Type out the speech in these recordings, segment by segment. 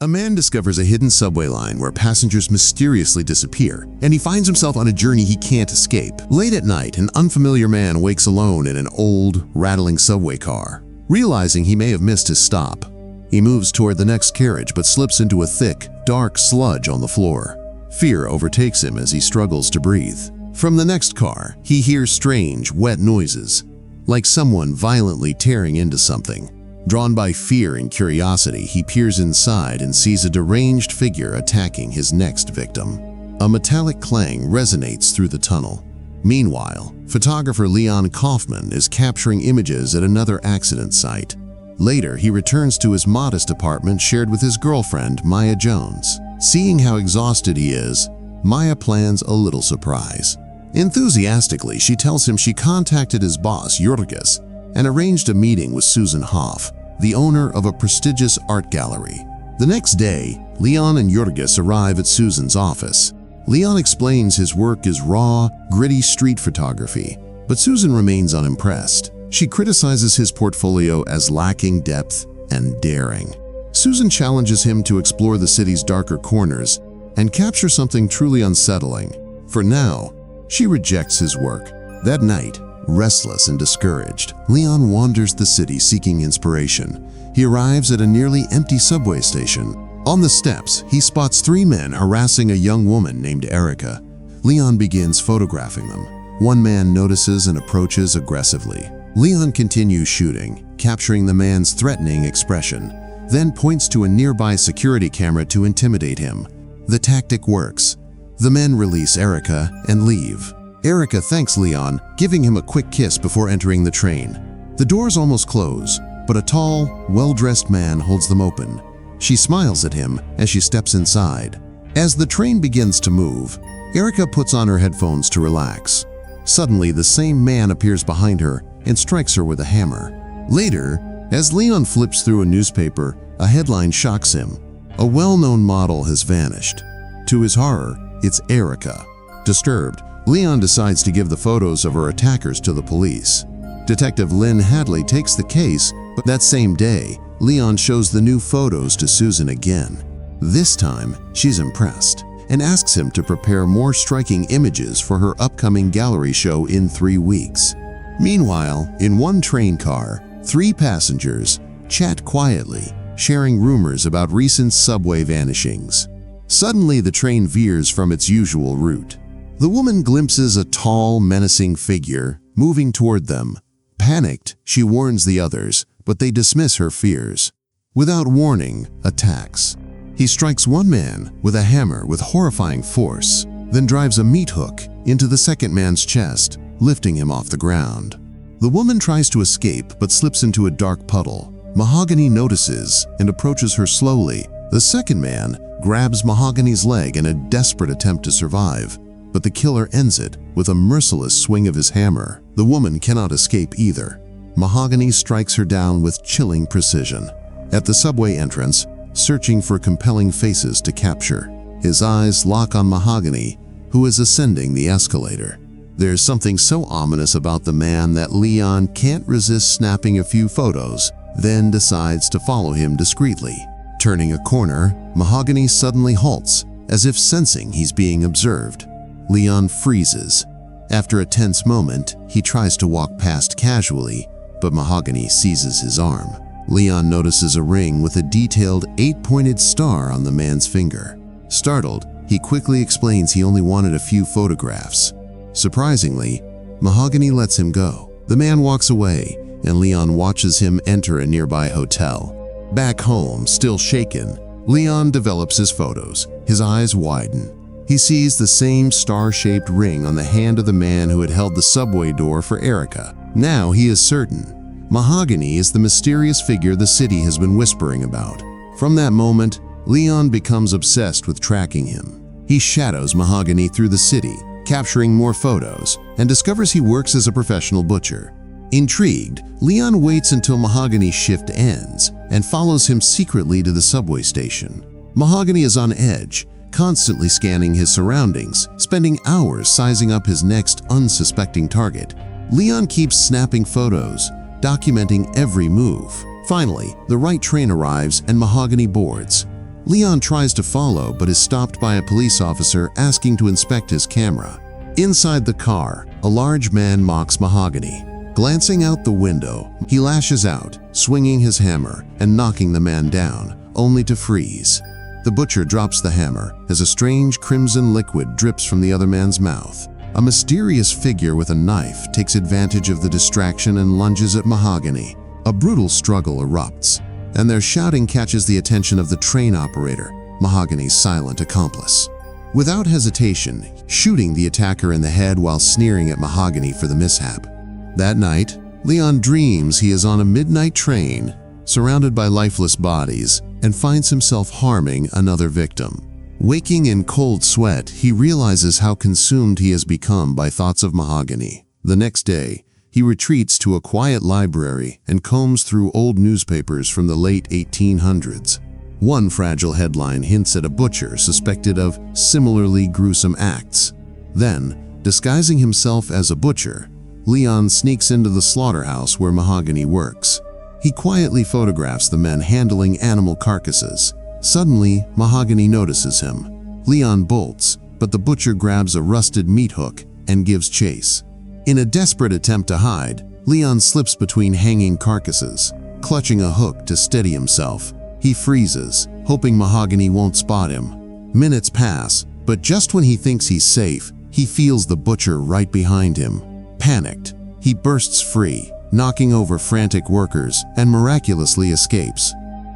A man discovers a hidden subway line where passengers mysteriously disappear, and he finds himself on a journey he can't escape. Late at night, an unfamiliar man wakes alone in an old, rattling subway car. Realizing he may have missed his stop, he moves toward the next carriage but slips into a thick, dark sludge on the floor. Fear overtakes him as he struggles to breathe. From the next car, he hears strange, wet noises, like someone violently tearing into something. Drawn by fear and curiosity, he peers inside and sees a deranged figure attacking his next victim. A metallic clang resonates through the tunnel. Meanwhile, photographer Leon Kaufman is capturing images at another accident site. Later, he returns to his modest apartment shared with his girlfriend, Maya Jones. Seeing how exhausted he is, Maya plans a little surprise. Enthusiastically, she tells him she contacted his boss, Jurgis, and arranged a meeting with Susan Hoff, the owner of a prestigious art gallery. The next day, Leon and Jurgis arrive at Susan's office. Leon explains his work is raw, gritty street photography, but Susan remains unimpressed. She criticizes his portfolio as lacking depth and daring. Susan challenges him to explore the city's darker corners and capture something truly unsettling. For now, she rejects his work. That night, restless and discouraged, Leon wanders the city seeking inspiration. He arrives at a nearly empty subway station. On the steps, he spots three men harassing a young woman named Erica. Leon begins photographing them. One man notices and approaches aggressively. Leon continues shooting, capturing the man's threatening expression, then points to a nearby security camera to intimidate him. The tactic works. The men release Erica and leave. Erica thanks Leon, giving him a quick kiss before entering the train. The doors almost close, but a tall, well-dressed man holds them open. She smiles at him as she steps inside. As the train begins to move, Erica puts on her headphones to relax. Suddenly, the same man appears behind her and strikes her with a hammer. Later, as Leon flips through a newspaper, a headline shocks him. A well-known model has vanished. To his horror, it's Erica. Disturbed, Leon decides to give the photos of her attackers to the police. Detective Lynn Hadley takes the case, but that same day, Leon shows the new photos to Susan again. This time, she's impressed and asks him to prepare more striking images for her upcoming gallery show in 3 weeks. Meanwhile, in one train car, 3 passengers chat quietly, sharing rumors about recent subway vanishings. Suddenly, the train veers from its usual route. The woman glimpses a tall, menacing figure moving toward them. Panicked, she warns the others, but they dismiss her fears. Without warning, attacks. He strikes one man with a hammer with horrifying force, then drives a meat hook into the second man's chest, lifting him off the ground. The woman tries to escape but slips into a dark puddle. Mahogany notices and approaches her slowly. The second man grabs Mahogany's leg in a desperate attempt to survive, but the killer ends it with a merciless swing of his hammer. The woman cannot escape either. Mahogany strikes her down with chilling precision. At the subway entrance, searching for compelling faces to capture, his eyes lock on Mahogany, who is ascending the escalator. There's something so ominous about the man that Leon can't resist snapping a few photos, then decides to follow him discreetly. Turning a corner, Mahogany suddenly halts, as if sensing he's being observed. Leon freezes. After a tense moment, he tries to walk past casually, but Mahogany seizes his arm. Leon notices a ring with a detailed 8-pointed star on the man's finger. Startled, he quickly explains he only wanted a few photographs. Surprisingly, Mahogany lets him go. The man walks away, and Leon watches him enter a nearby hotel. Back home, still shaken, Leon develops his photos. His eyes widen. He sees the same star-shaped ring on the hand of the man who had held the subway door for Erica. Now he is certain. Mahogany is the mysterious figure the city has been whispering about. From that moment, Leon becomes obsessed with tracking him. He shadows Mahogany through the city, capturing more photos, and discovers he works as a professional butcher. Intrigued, Leon waits until Mahogany's shift ends and follows him secretly to the subway station. Mahogany is on edge, constantly scanning his surroundings, spending hours sizing up his next unsuspecting target. Leon keeps snapping photos, documenting every move. Finally, the right train arrives and Mahogany boards. Leon tries to follow but is stopped by a police officer asking to inspect his camera. Inside the car, a large man mocks Mahogany. Glancing out the window, he lashes out, swinging his hammer and knocking the man down, only to freeze. The butcher drops the hammer as a strange crimson liquid drips from the other man's mouth. A mysterious figure with a knife takes advantage of the distraction and lunges at Mahogany. A brutal struggle erupts, and their shouting catches the attention of the train operator, Mahogany's silent accomplice. Without hesitation, shooting the attacker in the head while sneering at Mahogany for the mishap. That night, Leon dreams he is on a midnight train, surrounded by lifeless bodies, and finds himself harming another victim. Waking in cold sweat, he realizes how consumed he has become by thoughts of Mahogany. The next day, he retreats to a quiet library and combs through old newspapers from the late 1800s. One fragile headline hints at a butcher suspected of similarly gruesome acts. Then, disguising himself as a butcher, Leon sneaks into the slaughterhouse where Mahogany works. He quietly photographs the men handling animal carcasses. Suddenly, Mahogany notices him. Leon bolts, but the butcher grabs a rusted meat hook and gives chase. In a desperate attempt to hide, Leon slips between hanging carcasses. Clutching a hook to steady himself, he freezes, hoping Mahogany won't spot him. Minutes pass, but just when he thinks he's safe, he feels the butcher right behind him. Panicked, he bursts free, knocking over frantic workers, and miraculously escapes.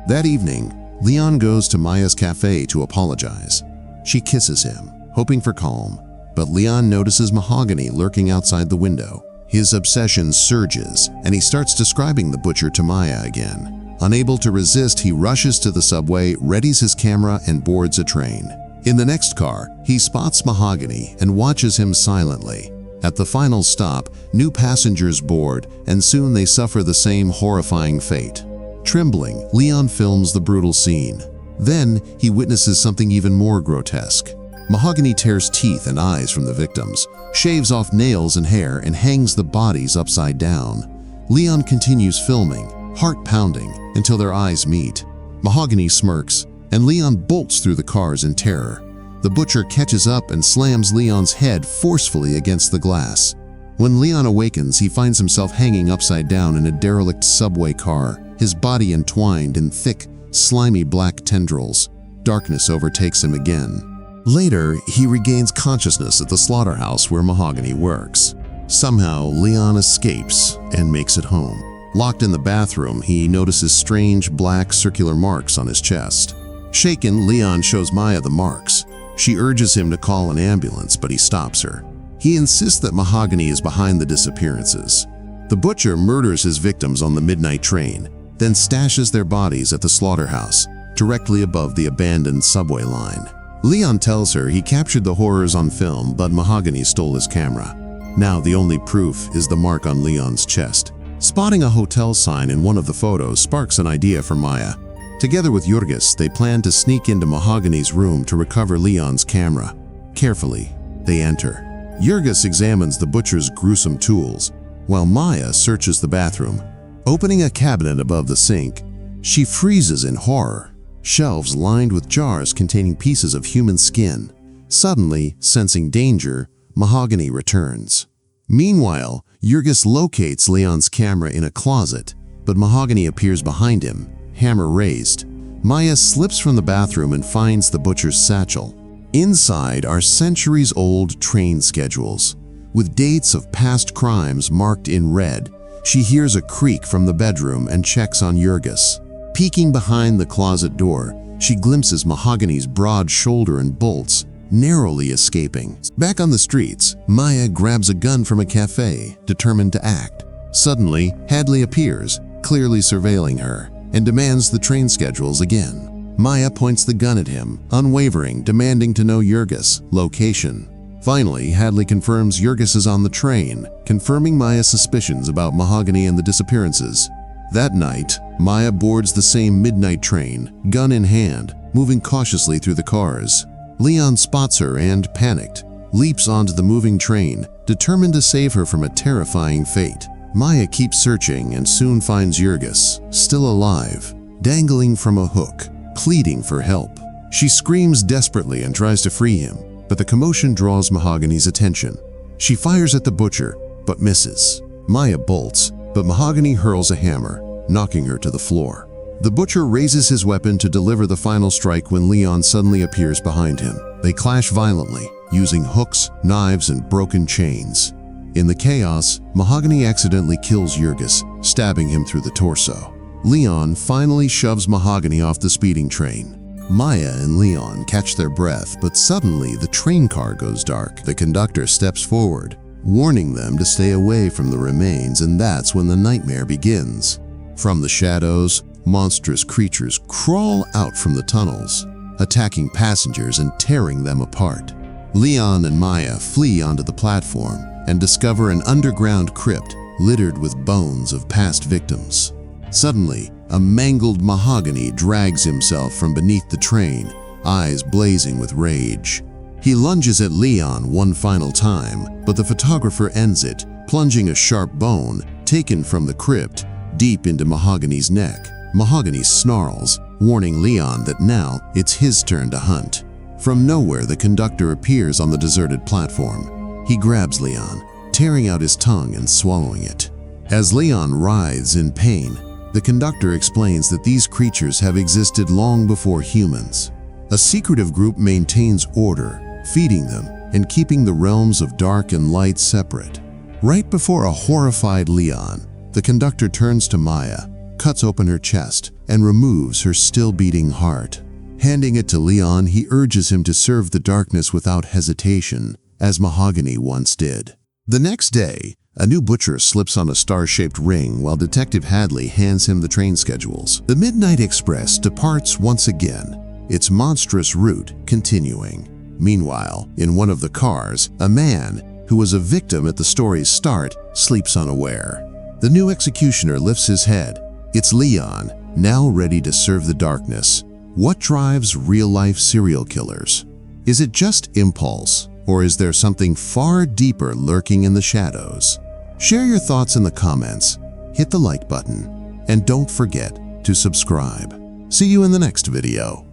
That evening, Leon goes to Maya's cafe to apologize. She kisses him, hoping for calm, but Leon notices Mahogany lurking outside the window. His obsession surges, and he starts describing the butcher to Maya again. Unable to resist, he rushes to the subway, readies his camera, and boards a train. In the next car, he spots Mahogany and watches him silently. At the final stop, new passengers board, and soon they suffer the same horrifying fate. Trembling, Leon films the brutal scene. Then, he witnesses something even more grotesque. Mahogany tears teeth and eyes from the victims, shaves off nails and hair, and hangs the bodies upside down. Leon continues filming, heart pounding, until their eyes meet. Mahogany smirks, and Leon bolts through the cars in terror. The butcher catches up and slams Leon's head forcefully against the glass. When Leon awakens, he finds himself hanging upside down in a derelict subway car, his body entwined in thick, slimy black tendrils. Darkness overtakes him again. Later, he regains consciousness at the slaughterhouse where Mahogany works. Somehow, Leon escapes and makes it home. Locked in the bathroom, he notices strange black circular marks on his chest. Shaken, Leon shows Maya the marks. She urges him to call an ambulance, but he stops her. He insists that Mahogany is behind the disappearances. The butcher murders his victims on the midnight train, then stashes their bodies at the slaughterhouse, directly above the abandoned subway line. Leon tells her he captured the horrors on film, but Mahogany stole his camera. Now the only proof is the mark on Leon's chest. Spotting a hotel sign in one of the photos sparks an idea for Maya. Together with Jurgis, they plan to sneak into Mahogany's room to recover Leon's camera. Carefully, they enter. Jurgis examines the butcher's gruesome tools, while Maya searches the bathroom. Opening a cabinet above the sink, she freezes in horror. Shelves lined with jars containing pieces of human skin. Suddenly, sensing danger, Mahogany returns. Meanwhile, Jurgis locates Leon's camera in a closet, but Mahogany appears behind him, hammer raised. Maya slips from the bathroom and finds the butcher's satchel. Inside are centuries-old train schedules, with dates of past crimes marked in red. She hears a creak from the bedroom and checks on Jurgis. Peeking behind the closet door, she glimpses Mahogany's broad shoulder and bolts, narrowly escaping. Back on the streets, Maya grabs a gun from a cafe, determined to act. Suddenly, Hadley appears, clearly surveilling her, and demands the train schedules again. Maya points the gun at him, unwavering, demanding to know Jurgis' location. Finally, Hadley confirms Jurgis is on the train, confirming Maya's suspicions about Mahogany and the disappearances. That night, Maya boards the same midnight train, gun in hand, moving cautiously through the cars. Leon spots her and, panicked, leaps onto the moving train, determined to save her from a terrifying fate. Maya keeps searching and soon finds Jurgis, still alive, dangling from a hook. pleading for help. She screams desperately and tries to free him, but the commotion draws Mahogany's attention. She fires at the butcher, but misses. Maya bolts, but Mahogany hurls a hammer, knocking her to the floor. The butcher raises his weapon to deliver the final strike when Leon suddenly appears behind him. They clash violently, using hooks, knives, and broken chains. In the chaos, Mahogany accidentally kills Jurgis, stabbing him through the torso. Leon finally shoves Mahogany off the speeding train. Maya and Leon catch their breath, but suddenly the train car goes dark. The conductor steps forward, warning them to stay away from the remains, and that's when the nightmare begins. From the shadows, monstrous creatures crawl out from the tunnels, attacking passengers and tearing them apart. Leon and Maya flee onto the platform and discover an underground crypt littered with bones of past victims. Suddenly, a mangled Mahogany drags himself from beneath the train, eyes blazing with rage. He lunges at Leon one final time, but the photographer ends it, plunging a sharp bone, taken from the crypt, deep into Mahogany's neck. Mahogany snarls, warning Leon that now it's his turn to hunt. From nowhere, the conductor appears on the deserted platform. He grabs Leon, tearing out his tongue and swallowing it. As Leon writhes in pain, the conductor explains that these creatures have existed long before humans. A secretive group maintains order, feeding them and keeping the realms of dark and light separate. Right before a horrified Leon, the conductor turns to Maya, cuts open her chest, and removes her still-beating heart. Handing it to Leon, he urges him to serve the darkness without hesitation, as Mahogany once did. The next day, a new butcher slips on a star-shaped ring while Detective Hadley hands him the train schedules. The Midnight Express departs once again, its monstrous route continuing. Meanwhile, in one of the cars, a man, who was a victim at the story's start, sleeps unaware. The new executioner lifts his head. It's Leon, now ready to serve the darkness. What drives real-life serial killers? Is it just impulse, or is there something far deeper lurking in the shadows? Share your thoughts in the comments, hit the like button, and don't forget to subscribe. See you in the next video.